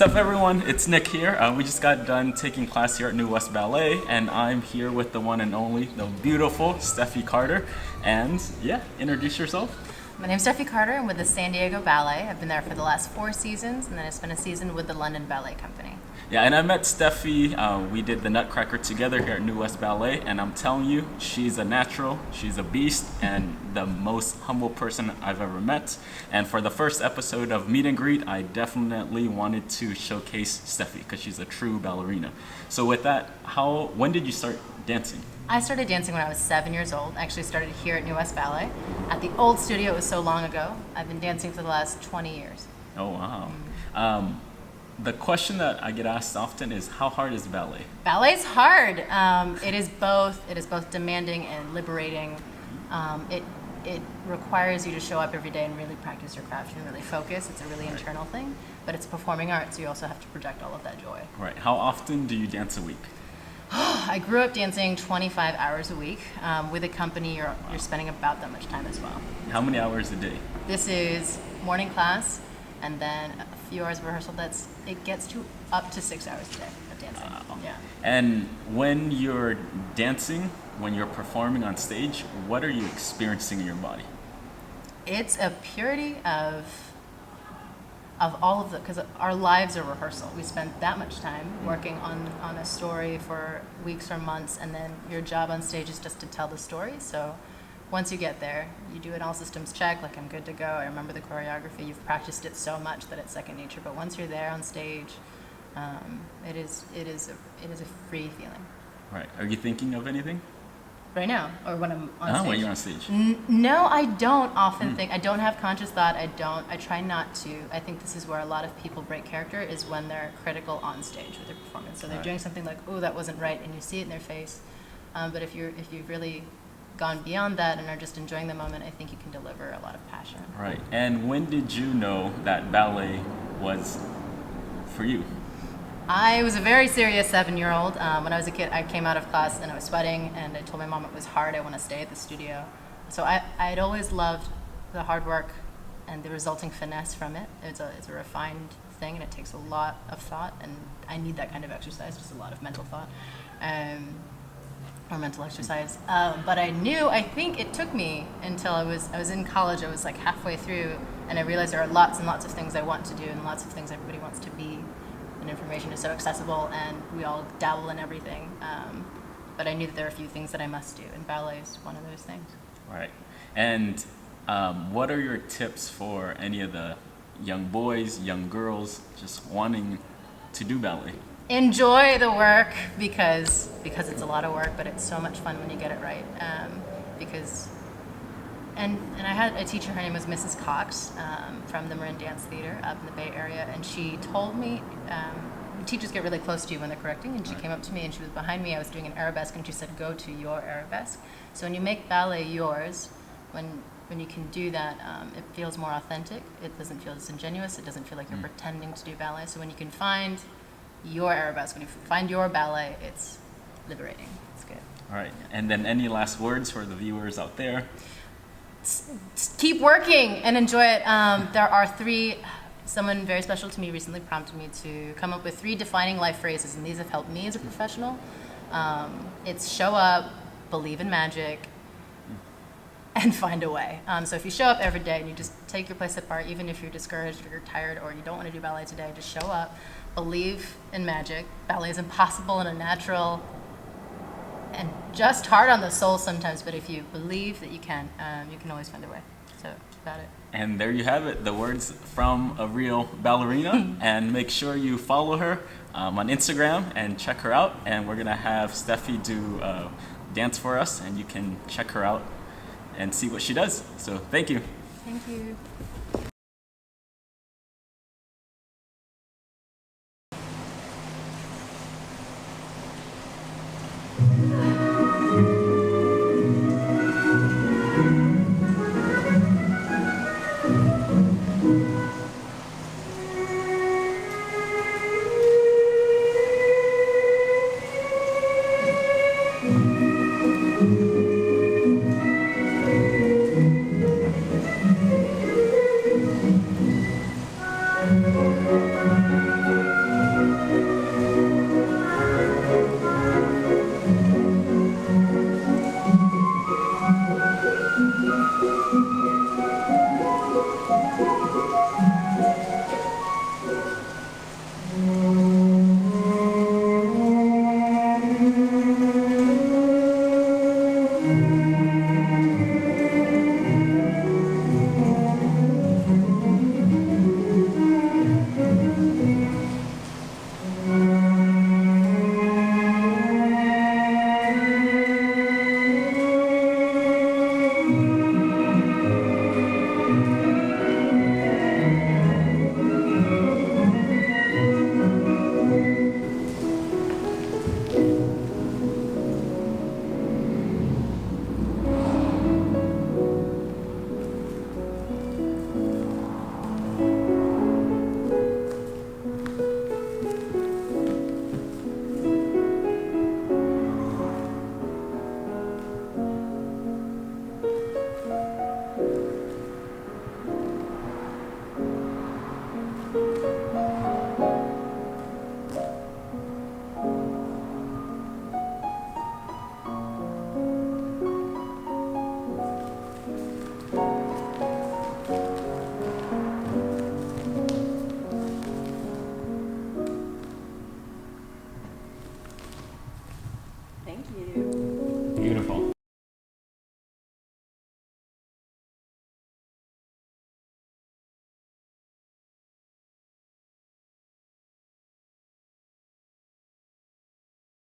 What's up, everyone? It's Nick here. We just got done taking class here at New West Ballet, and I'm here with the one and only, the beautiful Steffi Carter. And yeah, introduce yourself. My name's Steffi Carter. I'm with the San Diego Ballet. I've been there for the last 4 seasons, and then I spent a season with the London Ballet Company. Yeah, and I met Steffi. We did the Nutcracker together here at New West Ballet, and I'm telling you, she's a natural, she's a beast, and the most humble person I've ever met. And for the first episode of Meet and Greet, I definitely wanted to showcase Steffi because she's a true ballerina. So with that, when did you start dancing? I started dancing when I was 7 years old. I actually started here at New West Ballet. At the old studio, it was so long ago. I've been dancing for the last 20 years. Oh, wow. The question that I get asked often is, how hard is ballet? Ballet's hard. It is both demanding and liberating. It requires you to show up every day and really practice your craft and really focus. It's a really internal thing, but it's performing arts, so you also have to project all of that joy. Right. How often do you dance a week? I grew up dancing 25 hours a week. With a company, you're spending about that much time as well. How many hours a day? This is morning class, and then a few hours of rehearsal. It gets to up to 6 hours a day of dancing. Wow. Yeah. And when you're dancing, when you're performing on stage, what are you experiencing in your body? It's a purity of all of the, because our lives are rehearsal. We spend that much time working on a story for weeks or months, and then your job on stage is just to tell the story. So once you get there, you do an all systems check, like I'm good to go. I remember the choreography. You've practiced it so much that it's second nature. But once you're there on stage, it is a free feeling. Right. Are you thinking of anything? Right now, or when I'm on stage? When you're on stage. No, I don't often think. I don't have conscious thought. I try not to. I think this is where a lot of people break character, is when they're critical on stage with their performance. So they're doing something like, oh, that wasn't right, and you see it in their face. But if you've really gone beyond that and are just enjoying the moment, I think you can deliver a lot of passion. Right. And when did you know that ballet was for you? I was a very serious 7-year-old. When I was a kid, I came out of class and I was sweating, and I told my mom it was hard. I want to stay at the studio. So I'd always loved the hard work and the resulting finesse from it. It's a refined thing, and it takes a lot of thought, and I need that kind of exercise, just a lot of mental thought. Or mental exercise. But I think it took me until I was in college. I was like halfway through, and I realized there are lots and lots of things I want to do and lots of things everybody wants to be. And information is so accessible, and we all dabble in everything. But I knew that there are a few things that I must do, and ballet is one of those things. Right. And what are your tips for any of the young boys, young girls just wanting to do ballet? Enjoy the work because it's a lot of work, but it's so much fun when you get it right. And I had a teacher, her name was Mrs. Cox, from the Marin Dance Theater up in the Bay Area, and she told me, teachers get really close to you when they're correcting, and she came up to me and she was behind me. I was doing an arabesque, and she said, go to your arabesque. So when you make ballet yours, when you can do that, it feels more authentic. It doesn't feel disingenuous. It doesn't feel like you're pretending to do ballet. So when you can find your arabesque, when you find your ballet, it's liberating. It's good. All right. And then any last words for the viewers out there? Keep working and enjoy it. There are 3, someone very special to me recently prompted me to come up with 3 defining life phrases, and these have helped me as a professional. It's show up, believe in magic, and find a way. So if you show up every day and you just take your place apart, even if you're discouraged or you're tired or you don't want to do ballet today, just show up, believe in magic. Ballet is impossible and unnatural and just hard on the soul sometimes, but if you believe that you can always find a way. So that's about it. And there you have it, the words from a real ballerina. And make sure you follow her on Instagram and check her out. And we're gonna have Steffi do dance for us, and you can check her out and see what she does. So thank you. Thank you. Beautiful.